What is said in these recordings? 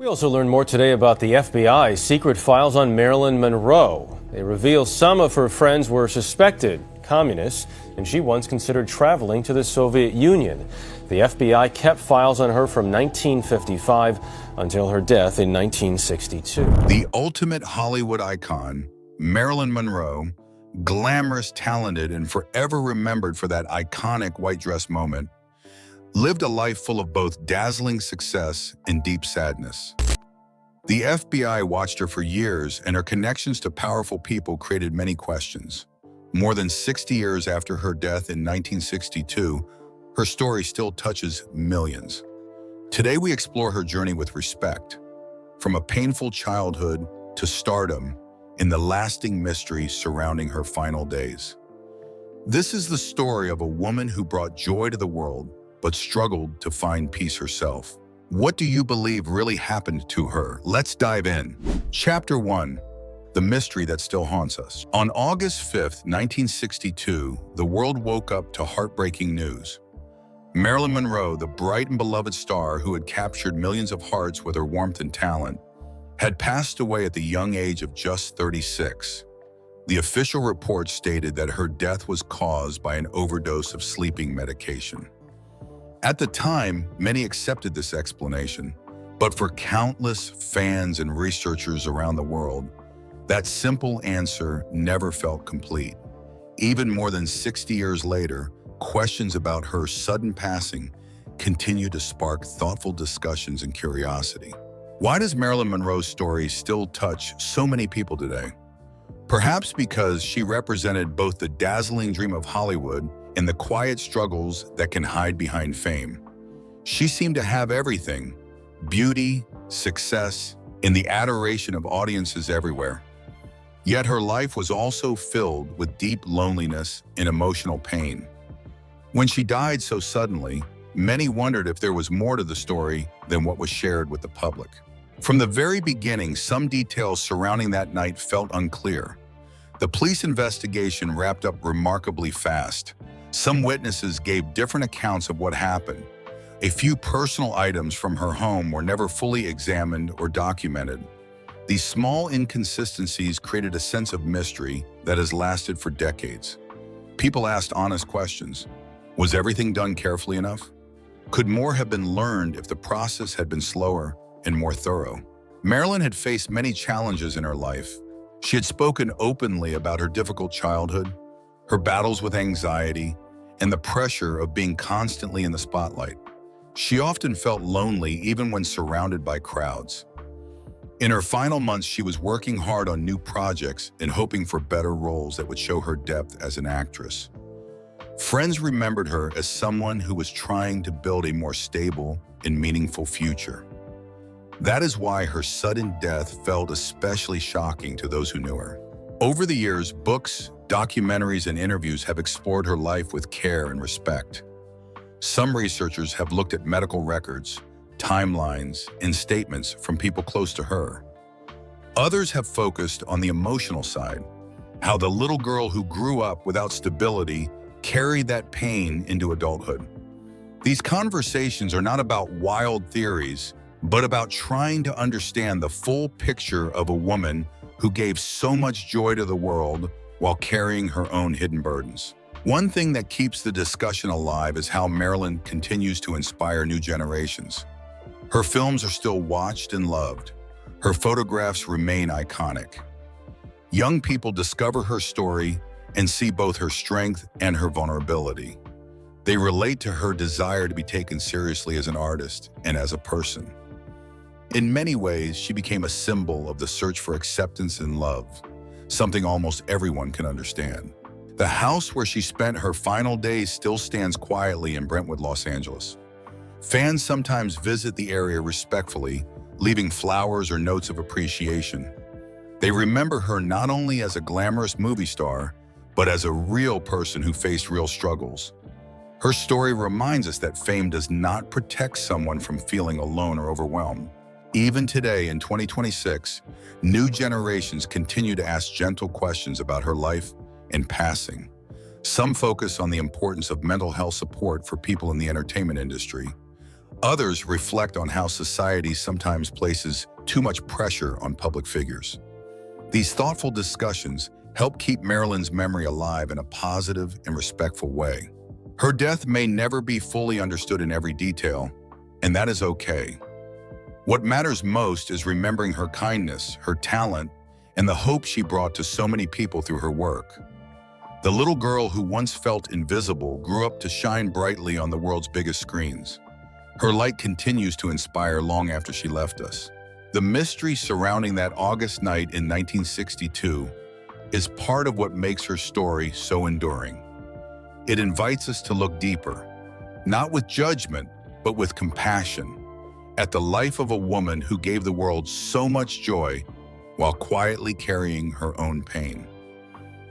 We also learned more today about the FBI's secret files on Marilyn Monroe. They reveal some of her friends were suspected communists, and she once considered traveling to the Soviet Union. The FBI kept files on her from 1955 until her death in 1962. The ultimate Hollywood icon, Marilyn Monroe, glamorous, talented, and forever remembered for that iconic white dress moment, lived a life full of both dazzling success and deep sadness. The FBI watched her for years, and her connections to powerful people created many questions. More than 60 years after her death in 1962, her story still touches millions. Today we explore her journey with respect, from a painful childhood to stardom, in the lasting mystery surrounding her final days. This is the story of a woman who brought joy to the world, but struggled to find peace herself. What do you believe really happened to her? Let's dive in. Chapter 1. The mystery that still haunts us. On August 5th, 1962, the world woke up to heartbreaking news. Marilyn Monroe, the bright and beloved star who had captured millions of hearts with her warmth and talent, had passed away at the young age of just 36. The official report stated that her death was caused by an overdose of sleeping medication. At the time, many accepted this explanation, but for countless fans and researchers around the world, that simple answer never felt complete. Even more than 60 years later, questions about her sudden passing continue to spark thoughtful discussions and curiosity. Why does Marilyn Monroe's story still touch so many people today? Perhaps because she represented both the dazzling dream of Hollywood and the quiet struggles that can hide behind fame. She seemed to have everything: beauty, success, and the adoration of audiences everywhere. Yet her life was also filled with deep loneliness and emotional pain. When she died so suddenly, many wondered if there was more to the story than what was shared with the public. From the very beginning, some details surrounding that night felt unclear. The police investigation wrapped up remarkably fast. Some witnesses gave different accounts of what happened. A few personal items from her home were never fully examined or documented. These small inconsistencies created a sense of mystery that has lasted for decades. People asked honest questions. Was everything done carefully enough? Could more have been learned if the process had been slower and more thorough? Marilyn had faced many challenges in her life. She had spoken openly about her difficult childhood, her battles with anxiety, and the pressure of being constantly in the spotlight. She often felt lonely even when surrounded by crowds. In her final months, she was working hard on new projects and hoping for better roles that would show her depth as an actress. Friends remembered her as someone who was trying to build a more stable and meaningful future. That is why her sudden death felt especially shocking to those who knew her. Over the years, books, documentaries, and interviews have explored her life with care and respect. Some researchers have looked at medical records, timelines, and statements from people close to her. Others have focused on the emotional side, how the little girl who grew up without stability carried that pain into adulthood. These conversations are not about wild theories, but about trying to understand the full picture of a woman who gave so much joy to the world while carrying her own hidden burdens. One thing that keeps the discussion alive is how Marilyn continues to inspire new generations. Her films are still watched and loved. Her photographs remain iconic. Young people discover her story and see both her strength and her vulnerability. They relate to her desire to be taken seriously as an artist and as a person. In many ways, she became a symbol of the search for acceptance and love, something almost everyone can understand. The house where she spent her final days still stands quietly in Brentwood, Los Angeles. Fans sometimes visit the area respectfully, leaving flowers or notes of appreciation. They remember her not only as a glamorous movie star, but as a real person who faced real struggles. Her story reminds us that fame does not protect someone from feeling alone or overwhelmed. Even today, in 2026, new generations continue to ask gentle questions about her life and passing. Some focus on the importance of mental health support for people in the entertainment industry. Others reflect on how society sometimes places too much pressure on public figures. These thoughtful discussions help keep Marilyn's memory alive in a positive and respectful way. Her death may never be fully understood in every detail, and that is okay. What matters most is remembering her kindness, her talent, and the hope she brought to so many people through her work. The little girl who once felt invisible grew up to shine brightly on the world's biggest screens. Her light continues to inspire long after she left us. The mystery surrounding that August night in 1962 is part of what makes her story so enduring. It invites us to look deeper, not with judgment, but with compassion, at the life of a woman who gave the world so much joy while quietly carrying her own pain.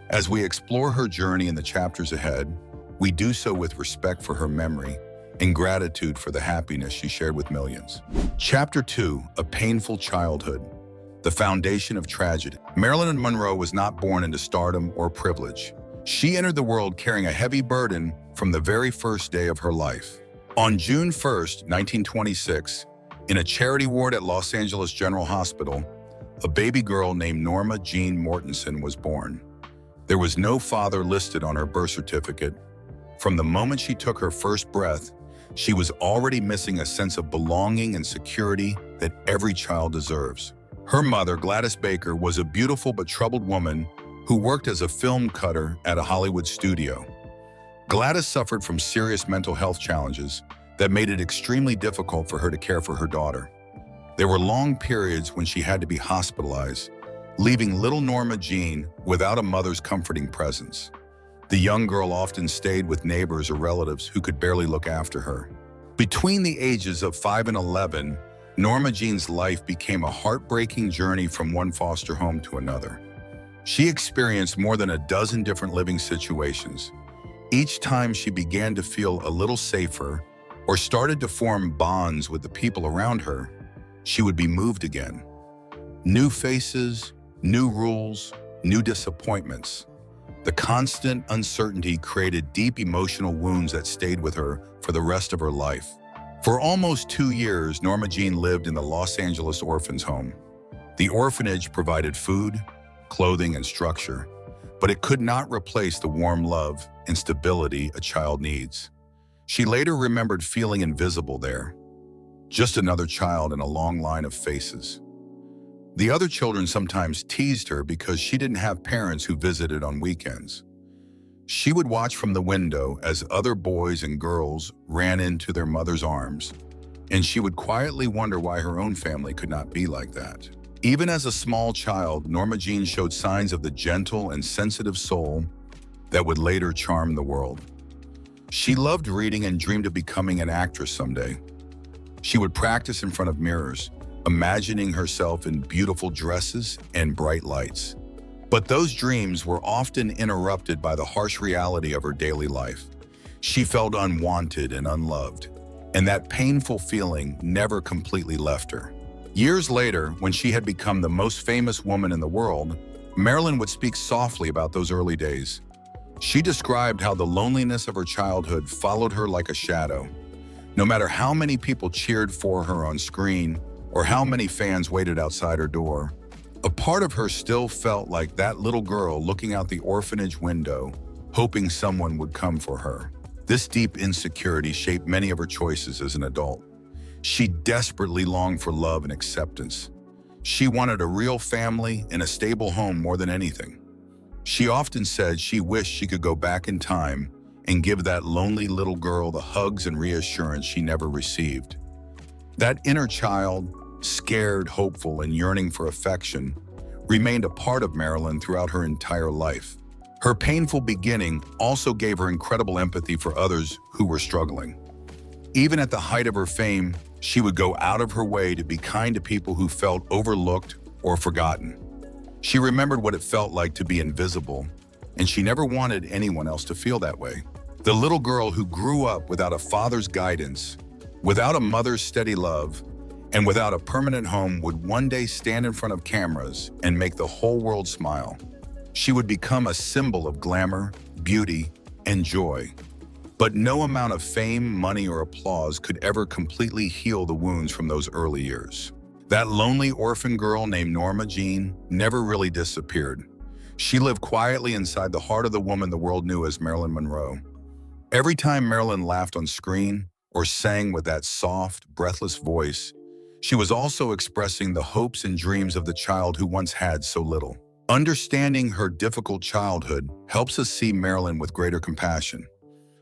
As we explore her journey in the chapters ahead, we do so with respect for her memory and gratitude for the happiness she shared with millions. Chapter 2, A Painful Childhood, the Foundation of Tragedy. Marilyn Monroe was not born into stardom or privilege. She entered the world carrying a heavy burden from the very first day of her life. On June 1st, 1926, in a charity ward at Los Angeles General Hospital, a baby girl named Norma Jean Mortensen was born. There was no father listed on her birth certificate. From the moment she took her first breath, she was already missing a sense of belonging and security that every child deserves. Her mother, Gladys Baker, was a beautiful but troubled woman who worked as a film cutter at a Hollywood studio. Gladys suffered from serious mental health challenges that made it extremely difficult for her to care for her daughter. There were long periods when she had to be hospitalized, leaving little Norma Jean without a mother's comforting presence. The young girl often stayed with neighbors or relatives who could barely look after her. Between the ages of 5 and 11, Norma Jean's life became a heartbreaking journey from one foster home to another. She experienced more than a dozen different living situations. Each time she began to feel a little safer or started to form bonds with the people around her, she would be moved again. New faces, new rules, new disappointments. The constant uncertainty created deep emotional wounds that stayed with her for the rest of her life. For almost 2 years, Norma Jean lived in the Los Angeles Orphans' Home. The orphanage provided food, clothing, and structure, but it could not replace the warm love and stability a child needs. She later remembered feeling invisible there, just another child in a long line of faces. The other children sometimes teased her because she didn't have parents who visited on weekends. She would watch from the window as other boys and girls ran into their mother's arms, and she would quietly wonder why her own family could not be like that. Even as a small child, Norma Jean showed signs of the gentle and sensitive soul that would later charm the world. She loved reading and dreamed of becoming an actress someday. She would practice in front of mirrors, imagining herself in beautiful dresses and bright lights. But those dreams were often interrupted by the harsh reality of her daily life. She felt unwanted and unloved, and that painful feeling never completely left her. Years later, when she had become the most famous woman in the world, Marilyn would speak softly about those early days. She described how the loneliness of her childhood followed her like a shadow. No matter how many people cheered for her on screen or how many fans waited outside her door, a part of her still felt like that little girl looking out the orphanage window, hoping someone would come for her. This deep insecurity shaped many of her choices as an adult. She desperately longed for love and acceptance. She wanted a real family and a stable home more than anything. She often said she wished she could go back in time and give that lonely little girl the hugs and reassurance she never received. That inner child, scared, hopeful, and yearning for affection, remained a part of Marilyn throughout her entire life. Her painful beginning also gave her incredible empathy for others who were struggling. Even at the height of her fame, she would go out of her way to be kind to people who felt overlooked or forgotten. She remembered what it felt like to be invisible, and she never wanted anyone else to feel that way. The little girl who grew up without a father's guidance, without a mother's steady love, and without a permanent home would one day stand in front of cameras and make the whole world smile. She would become a symbol of glamour, beauty, and joy. But no amount of fame, money, or applause could ever completely heal the wounds from those early years. That lonely orphan girl named Norma Jean never really disappeared. She lived quietly inside the heart of the woman the world knew as Marilyn Monroe. Every time Marilyn laughed on screen or sang with that soft, breathless voice, she was also expressing the hopes and dreams of the child who once had so little. Understanding her difficult childhood helps us see Marilyn with greater compassion.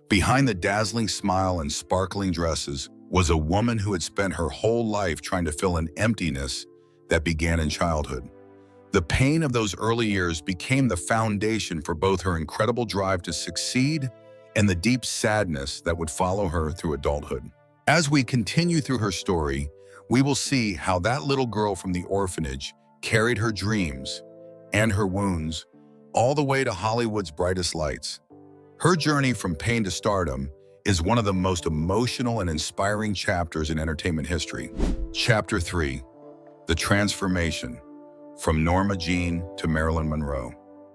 Behind the dazzling smile and sparkling dresses was a woman who had spent her whole life trying to fill an emptiness that began in childhood. The pain of those early years became the foundation for both her incredible drive to succeed and the deep sadness that would follow her through adulthood. As we continue through her story, we will see how that little girl from the orphanage carried her dreams and her wounds all the way to Hollywood's brightest lights. Her journey from pain to stardom is one of the most emotional and inspiring chapters in entertainment history. Chapter 3, The Transformation, from Norma Jean to Marilyn Monroe.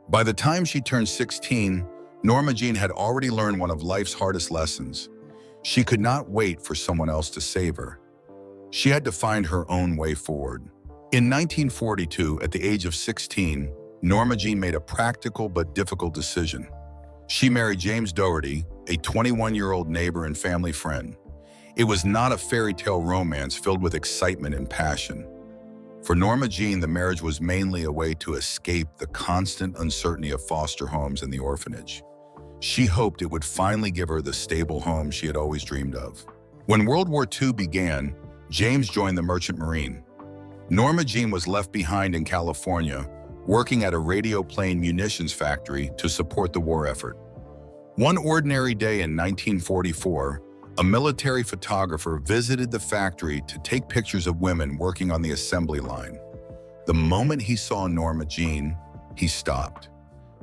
By the time she turned 16, Norma Jean had already learned one of life's hardest lessons. She could not wait for someone else to save her. She had to find her own way forward. In 1942, at the age of 16, Norma Jean made a practical but difficult decision. She married James Doherty, a 21-year-old neighbor and family friend. It was not a fairy tale romance filled with excitement and passion. For Norma Jean, the marriage was mainly a way to escape the constant uncertainty of foster homes and the orphanage. She hoped it would finally give her the stable home she had always dreamed of. When World War II began, James joined the Merchant Marine. Norma Jean was left behind in California, working at a radioplane munitions factory to support the war effort. One ordinary day in 1944, a military photographer visited the factory to take pictures of women working on the assembly line. The moment he saw Norma Jean, he stopped.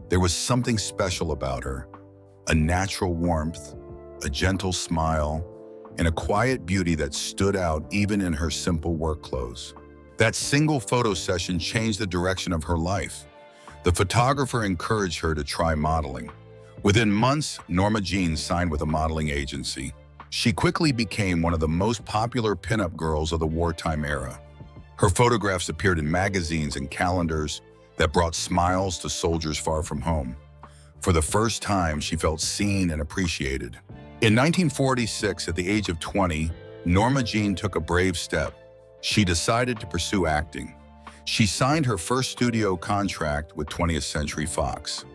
There was something special about her, a natural warmth, a gentle smile, and a quiet beauty that stood out even in her simple work clothes. That single photo session changed the direction of her life. The photographer encouraged her to try modeling. Within months, Norma Jean signed with a modeling agency. She quickly became one of the most popular pinup girls of the wartime era. Her photographs appeared in magazines and calendars that brought smiles to soldiers far from home. For the first time, she felt seen and appreciated. In 1946, at the age of 20, Norma Jean took a brave step. She decided to pursue acting. She signed her first studio contract with 20th Century Fox.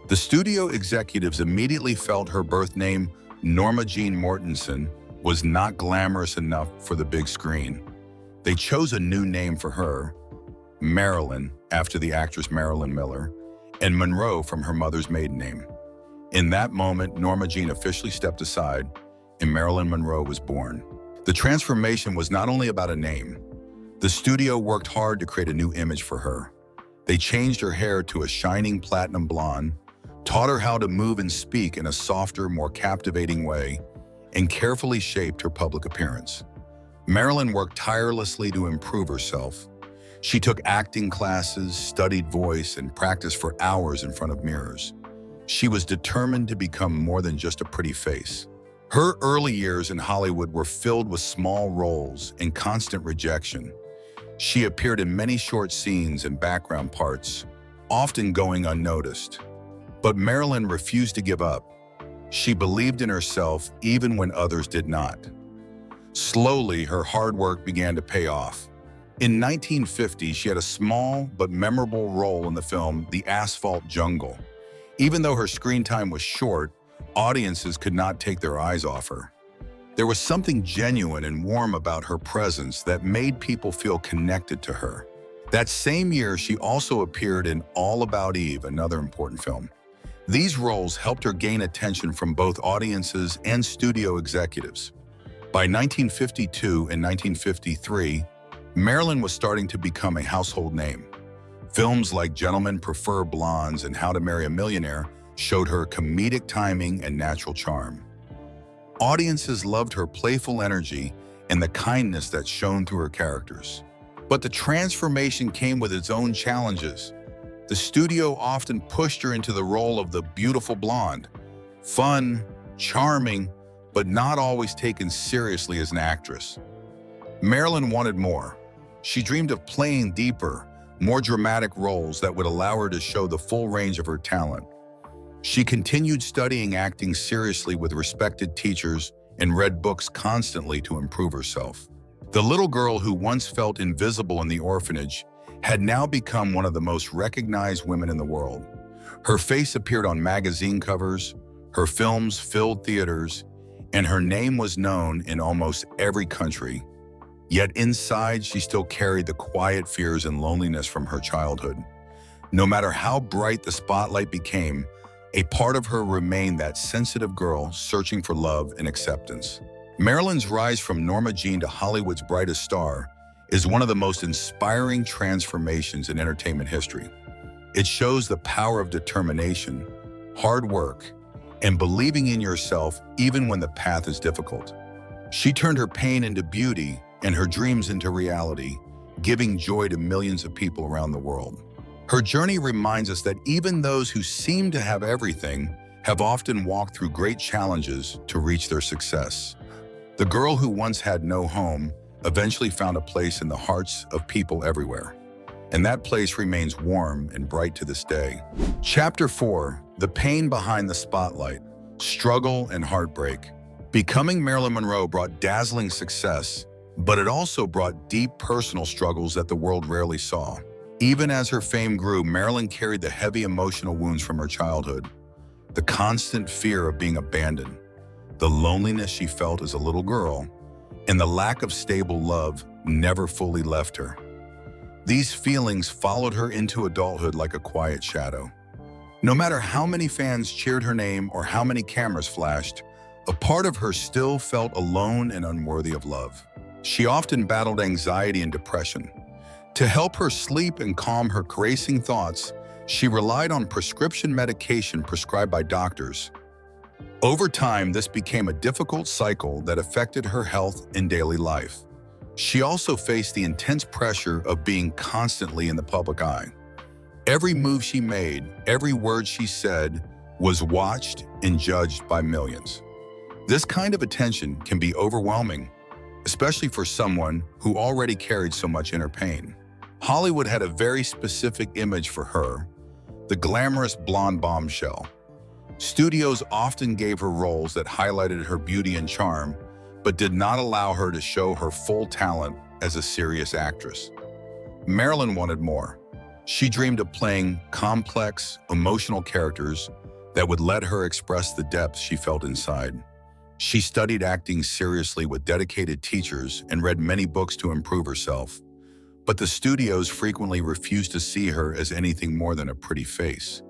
The studio executives immediately felt her birth name, Norma Jean Mortensen, was not glamorous enough for the big screen. They chose a new name for her, Marilyn, after the actress Marilyn Miller, and Monroe from her mother's maiden name. In that moment, Norma Jean officially stepped aside, and Marilyn Monroe was born. The transformation was not only about a name. The studio worked hard to create a new image for her. They changed her hair to a shining platinum blonde, taught her how to move and speak in a softer, more captivating way, and carefully shaped her public appearance. Marilyn worked tirelessly to improve herself. She took acting classes, studied voice, and practiced for hours in front of mirrors. She was determined to become more than just a pretty face. Her early years in Hollywood were filled with small roles and constant rejection. She appeared in many short scenes and background parts, often going unnoticed. But Marilyn refused to give up. She believed in herself even when others did not. Slowly, her hard work began to pay off. In 1950, she had a small but memorable role in the film The Asphalt Jungle. Even though her screen time was short, audiences could not take their eyes off her. There was something genuine and warm about her presence that made people feel connected to her. That same year, she also appeared in All About Eve, another important film. These roles helped her gain attention from both audiences and studio executives. By 1952 and 1953, Marilyn was starting to become a household name. Films like Gentlemen Prefer Blondes and How to Marry a Millionaire showed her comedic timing and natural charm. Audiences loved her playful energy and the kindness that shone through her characters. But the transformation came with its own challenges. The studio often pushed her into the role of the beautiful blonde. Fun, charming, but not always taken seriously as an actress. Marilyn wanted more. She dreamed of playing deeper, more dramatic roles that would allow her to show the full range of her talent. She continued studying acting seriously with respected teachers and read books constantly to improve herself. The little girl who once felt invisible in the orphanage had now become one of the most recognized women in the world. Her face appeared on magazine covers, her films filled theaters, and her name was known in almost every country. Yet inside, she still carried the quiet fears and loneliness from her childhood. No matter how bright the spotlight became, a part of her remained that sensitive girl searching for love and acceptance. Marilyn's rise from Norma Jean to Hollywood's brightest star is one of the most inspiring transformations in entertainment history. It shows the power of determination, hard work, and believing in yourself even when the path is difficult. She turned her pain into beauty and her dreams into reality, giving joy to millions of people around the world. Her journey reminds us that even those who seem to have everything have often walked through great challenges to reach their success. The girl who once had no home eventually found a place in the hearts of people everywhere. And that place remains warm and bright to this day. Chapter 4, The Pain Behind the Spotlight, Struggle and Heartbreak. Becoming Marilyn Monroe brought dazzling success, but it also brought deep personal struggles that the world rarely saw. Even as her fame grew, Marilyn carried the heavy emotional wounds from her childhood, the constant fear of being abandoned, the loneliness she felt as a little girl, and the lack of stable love never fully left her. These feelings followed her into adulthood like a quiet shadow. No matter how many fans cheered her name or how many cameras flashed, a part of her still felt alone and unworthy of love. She often battled anxiety and depression. To help her sleep and calm her racing thoughts, she relied on prescription medication prescribed by doctors. Over time, this became a difficult cycle that affected her health and daily life. She also faced the intense pressure of being constantly in the public eye. Every move she made, every word she said, was watched and judged by millions. This kind of attention can be overwhelming, especially for someone who already carried so much inner pain. Hollywood had a very specific image for her, the glamorous blonde bombshell. Studios often gave her roles that highlighted her beauty and charm, but did not allow her to show her full talent as a serious actress. Marilyn wanted more. She dreamed of playing complex, emotional characters that would let her express the depths she felt inside. She studied acting seriously with dedicated teachers and read many books to improve herself. But the studios frequently refused to see her as anything more than a pretty face.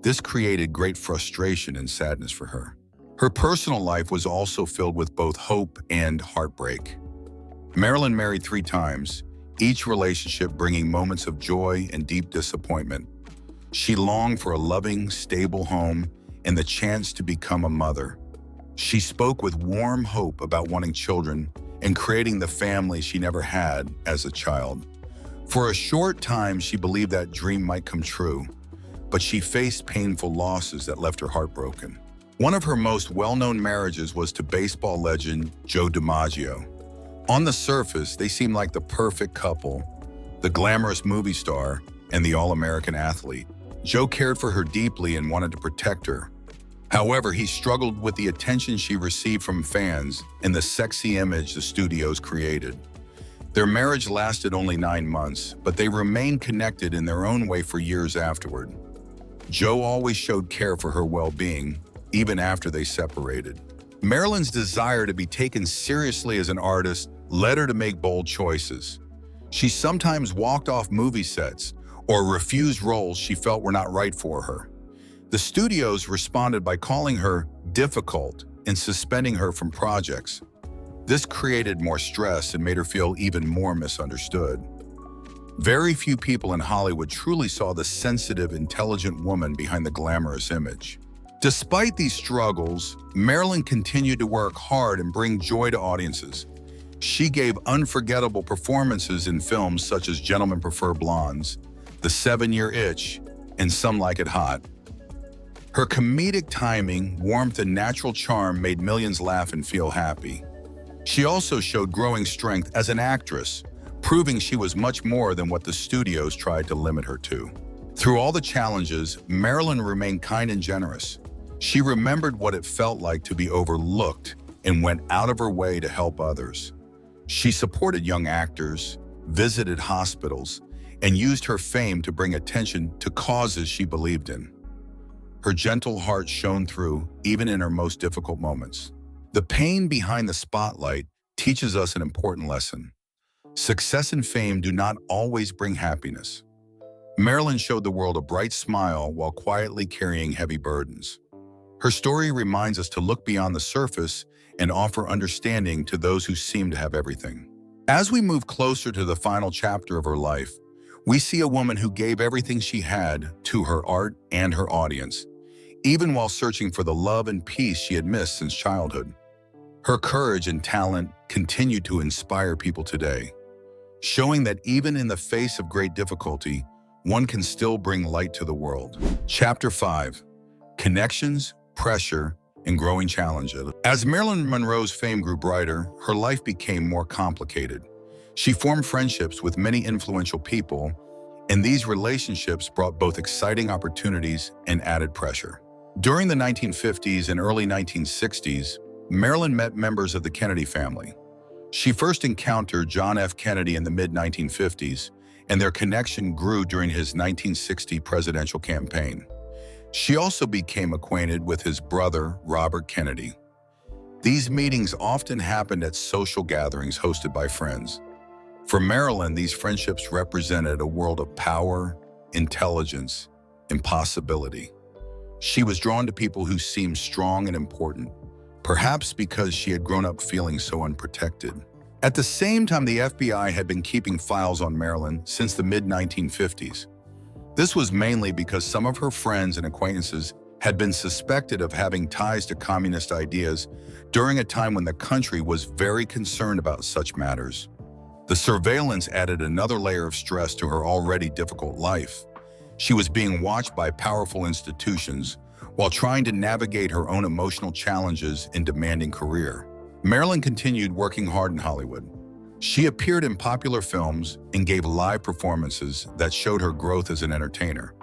This created great frustration and sadness for her. Her personal life was also filled with both hope and heartbreak. Marilyn married 3 times, each relationship bringing moments of joy and deep disappointment. She longed for a loving, stable home and the chance to become a mother. She spoke with warm hope about wanting children and creating the family she never had as a child. For a short time, she believed that dream might come true, but she faced painful losses that left her heartbroken. One of her most well-known marriages was to baseball legend Joe DiMaggio. On the surface, they seemed like the perfect couple, the glamorous movie star and the all-American athlete. Joe cared for her deeply and wanted to protect her. However, he struggled with the attention she received from fans and the sexy image the studios created. Their marriage lasted only 9 months, but they remained connected in their own way for years afterward. Joe always showed care for her well-being, even after they separated. Marilyn's desire to be taken seriously as an artist led her to make bold choices. She sometimes walked off movie sets or refused roles she felt were not right for her. The studios responded by calling her difficult and suspending her from projects. This created more stress and made her feel even more misunderstood. Very few people in Hollywood truly saw the sensitive, intelligent woman behind the glamorous image. Despite these struggles, Marilyn continued to work hard and bring joy to audiences. She gave unforgettable performances in films such as Gentlemen Prefer Blondes, The 7-Year Itch, and Some Like It Hot. Her comedic timing, warmth, and natural charm made millions laugh and feel happy. She also showed growing strength as an actress, proving she was much more than what the studios tried to limit her to. Through all the challenges, Marilyn remained kind and generous. She remembered what it felt like to be overlooked and went out of her way to help others. She supported young actors, visited hospitals, and used her fame to bring attention to causes she believed in. Her gentle heart shone through even in her most difficult moments. The pain behind the spotlight teaches us an important lesson. Success and fame do not always bring happiness. Marilyn showed the world a bright smile while quietly carrying heavy burdens. Her story reminds us to look beyond the surface and offer understanding to those who seem to have everything. As we move closer to the final chapter of her life, we see a woman who gave everything she had to her art and her audience, even while searching for the love and peace she had missed since childhood. Her courage and talent continue to inspire people today, showing that even in the face of great difficulty, one can still bring light to the world. Chapter 5. Connections, Pressure, and Growing Challenges. As Marilyn Monroe's fame grew brighter, her life became more complicated. She formed friendships with many influential people, and these relationships brought both exciting opportunities and added pressure. During the 1950s and early 1960s, Marilyn met members of the Kennedy family. She first encountered John F. Kennedy in the mid-1950s, and their connection grew during his 1960 presidential campaign. She also became acquainted with his brother, Robert Kennedy. These meetings often happened at social gatherings hosted by friends. For Marilyn, these friendships represented a world of power, intelligence, and possibility. She was drawn to people who seemed strong and important, perhaps because she had grown up feeling so unprotected. At the same time, the FBI had been keeping files on Marilyn since the mid-1950s. This was mainly because some of her friends and acquaintances had been suspected of having ties to communist ideas during a time when the country was very concerned about such matters. The surveillance added another layer of stress to her already difficult life. She was being watched by powerful institutions while trying to navigate her own emotional challenges and demanding career. Marilyn continued working hard in Hollywood. She appeared in popular films and gave live performances that showed her growth as an entertainer.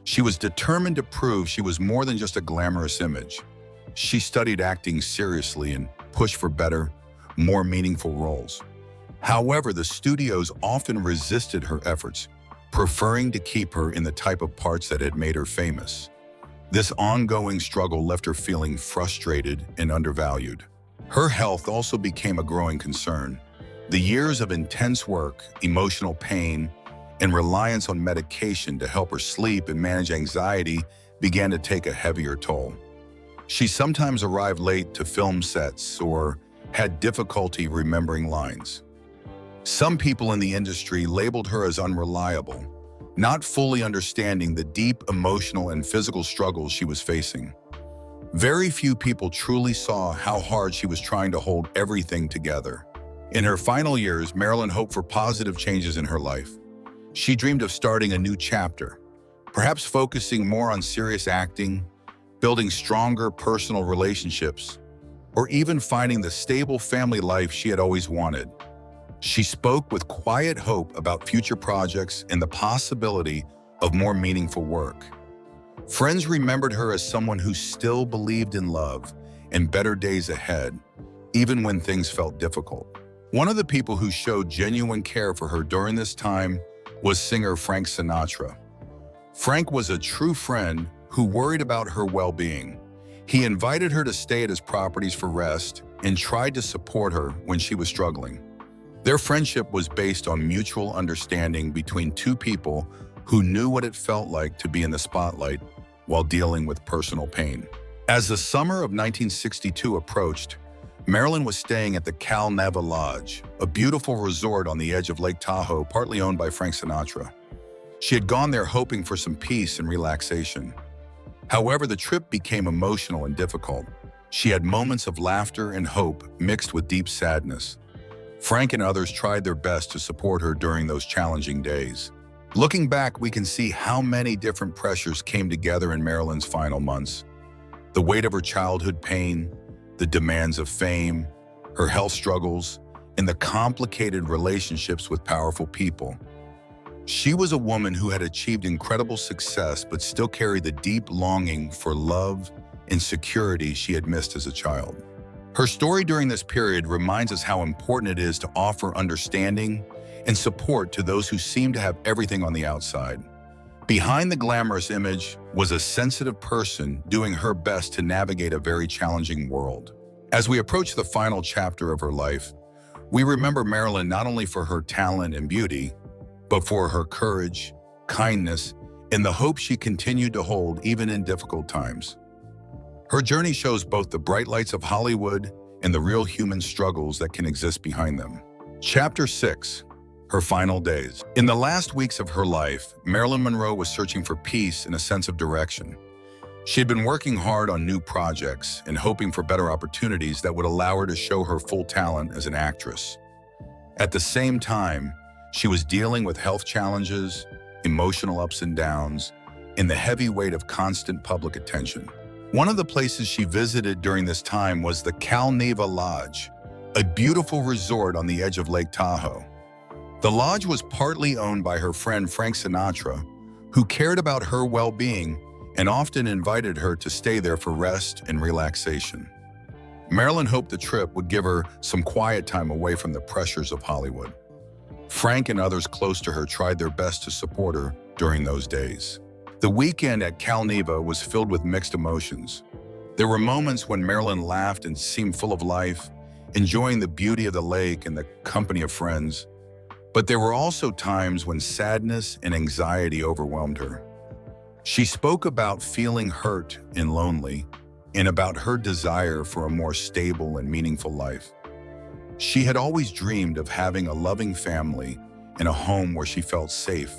She was determined to prove she was more than just a glamorous image. She studied acting seriously and pushed for better, more meaningful roles. However, the studios often resisted her efforts, preferring to keep her in the type of parts that had made her famous. This ongoing struggle left her feeling frustrated and undervalued. Her health also became a growing concern. The years of intense work, emotional pain, and reliance on medication to help her sleep and manage anxiety began to take a heavier toll. She sometimes arrived late to film sets or had difficulty remembering lines. Some people in the industry labeled her as unreliable, not fully understanding the deep emotional and physical struggles she was facing. Very few people truly saw how hard she was trying to hold everything together. In her final years, Marilyn hoped for positive changes in her life. She dreamed of starting a new chapter, perhaps focusing more on serious acting, building stronger personal relationships, or even finding the stable family life she had always wanted. She spoke with quiet hope about future projects and the possibility of more meaningful work. Friends remembered her as someone who still believed in love and better days ahead, even when things felt difficult. One of the people who showed genuine care for her during this time was singer Frank Sinatra. Frank was a true friend who worried about her well-being. He invited her to stay at his properties for rest and tried to support her when she was struggling. Their friendship was based on mutual understanding between two people who knew what it felt like to be in the spotlight while dealing with personal pain. As the summer of 1962 approached, Marilyn was staying at the Cal Neva Lodge, a beautiful resort on the edge of Lake Tahoe, partly owned by Frank Sinatra. She had gone there hoping for some peace and relaxation. However, the trip became emotional and difficult. She had moments of laughter and hope mixed with deep sadness. Frank and others tried their best to support her during those challenging days. Looking back, we can see how many different pressures came together in Marilyn's final months. The weight of her childhood pain, the demands of fame, her health struggles, and the complicated relationships with powerful people. She was a woman who had achieved incredible success but still carried the deep longing for love and security she had missed as a child. Her story during this period reminds us how important it is to offer understanding and support to those who seem to have everything on the outside. Behind the glamorous image was a sensitive person doing her best to navigate a very challenging world. As we approach the final chapter of her life, we remember Marilyn not only for her talent and beauty, but for her courage, kindness, and the hope she continued to hold even in difficult times. Her journey shows both the bright lights of Hollywood and the real human struggles that can exist behind them. Chapter 6. Her final days. In the last weeks of her life, Marilyn Monroe was searching for peace and a sense of direction. She had been working hard on new projects and hoping for better opportunities that would allow her to show her full talent as an actress. At the same time, she was dealing with health challenges, emotional ups and downs, and the heavy weight of constant public attention. One of the places she visited during this time was the Calneva Lodge, a beautiful resort on the edge of Lake Tahoe. The lodge was partly owned by her friend Frank Sinatra, who cared about her well-being and often invited her to stay there for rest and relaxation. Marilyn hoped the trip would give her some quiet time away from the pressures of Hollywood. Frank and others close to her tried their best to support her during those days. The weekend at Calneva was filled with mixed emotions. There were moments when Marilyn laughed and seemed full of life, enjoying the beauty of the lake and the company of friends. But there were also times when sadness and anxiety overwhelmed her. She spoke about feeling hurt and lonely, and about her desire for a more stable and meaningful life. She had always dreamed of having a loving family and a home where she felt safe,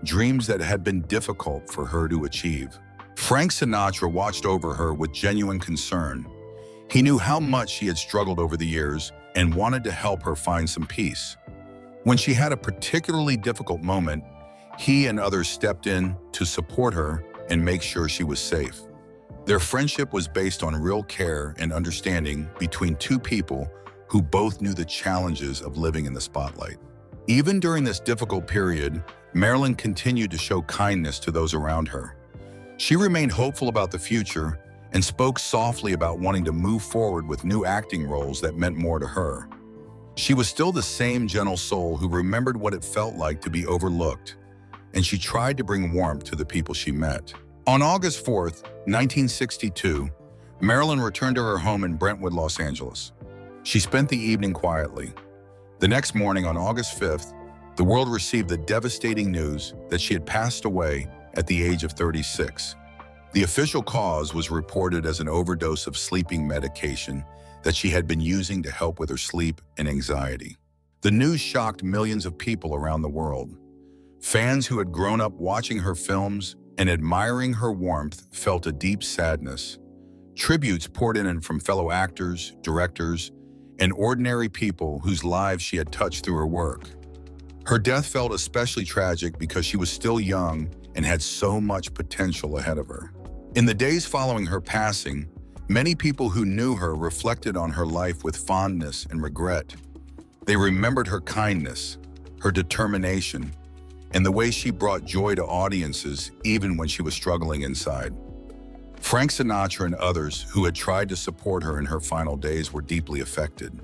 dreams that had been difficult for her to achieve. Frank Sinatra watched over her with genuine concern. He knew how much she had struggled over the years and wanted to help her find some peace. When she had a particularly difficult moment, he and others stepped in to support her and make sure she was safe. Their friendship was based on real care and understanding between two people who both knew the challenges of living in the spotlight. Even during this difficult period, Marilyn continued to show kindness to those around her. She remained hopeful about the future and spoke softly about wanting to move forward with new acting roles that meant more to her. She was still the same gentle soul who remembered what it felt like to be overlooked, and she tried to bring warmth to the people she met. On August 4th, 1962, Marilyn returned to her home in Brentwood, Los Angeles. She spent the evening quietly. The next morning, on August 5th, the world received the devastating news that she had passed away at the age of 36. The official cause was reported as an overdose of sleeping medication that she had been using to help with her sleep and anxiety. The news shocked millions of people around the world. Fans who had grown up watching her films and admiring her warmth felt a deep sadness. Tributes poured in from fellow actors, directors, and ordinary people whose lives she had touched through her work. Her death felt especially tragic because she was still young and had so much potential ahead of her. In the days following her passing, many people who knew her reflected on her life with fondness and regret. They remembered her kindness, her determination, and the way she brought joy to audiences even when she was struggling inside. Frank Sinatra and others who had tried to support her in her final days were deeply affected.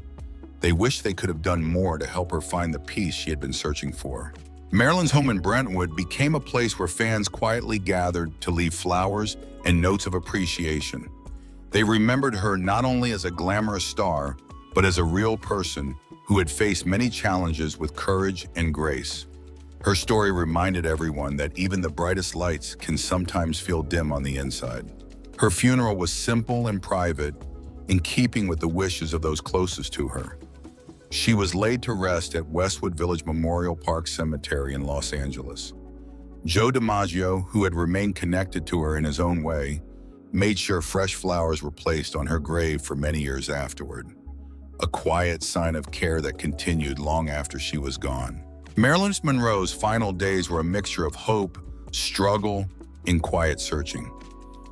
They wished they could have done more to help her find the peace she had been searching for. Marilyn's home in Brentwood became a place where fans quietly gathered to leave flowers and notes of appreciation. They remembered her not only as a glamorous star, but as a real person who had faced many challenges with courage and grace. Her story reminded everyone that even the brightest lights can sometimes feel dim on the inside. Her funeral was simple and private, in keeping with the wishes of those closest to her. She was laid to rest at Westwood Village Memorial Park Cemetery in Los Angeles. Joe DiMaggio, who had remained connected to her in his own way, made sure fresh flowers were placed on her grave for many years afterward, a quiet sign of care that continued long after she was gone. Marilyn Monroe's final days were a mixture of hope, struggle, and quiet searching.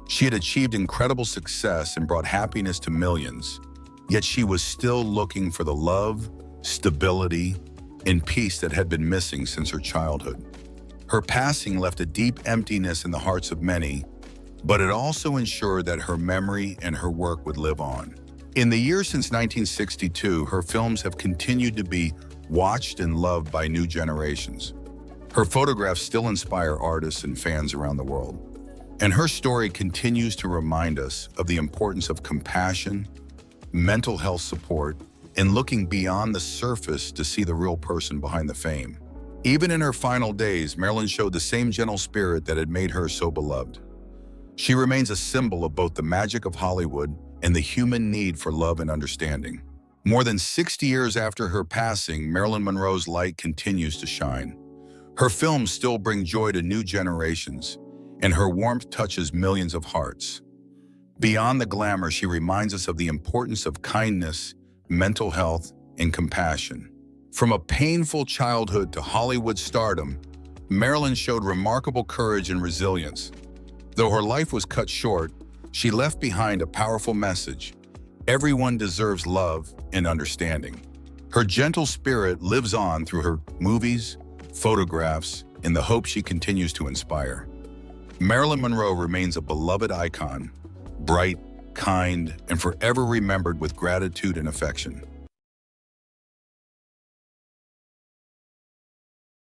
She had achieved incredible success and brought happiness to millions, yet she was still looking for the love, stability, and peace that had been missing since her childhood. Her passing left a deep emptiness in the hearts of many, but it also ensured that her memory and her work would live on. In the years since 1962, her films have continued to be watched and loved by new generations. Her photographs still inspire artists and fans around the world. And her story continues to remind us of the importance of compassion, mental health support, and looking beyond the surface to see the real person behind the fame. Even in her final days, Marilyn showed the same gentle spirit that had made her so beloved. She remains a symbol of both the magic of Hollywood and the human need for love and understanding. More than 60 years after her passing, Marilyn Monroe's light continues to shine. Her films still bring joy to new generations, and her warmth touches millions of hearts. Beyond the glamour, she reminds us of the importance of kindness, mental health, and compassion. From a painful childhood to Hollywood stardom, Marilyn showed remarkable courage and resilience. Though her life was cut short, she left behind a powerful message. Everyone deserves love and understanding. Her gentle spirit lives on through her movies, photographs, and the hope she continues to inspire. Marilyn Monroe remains a beloved icon, bright, kind, and forever remembered with gratitude and affection.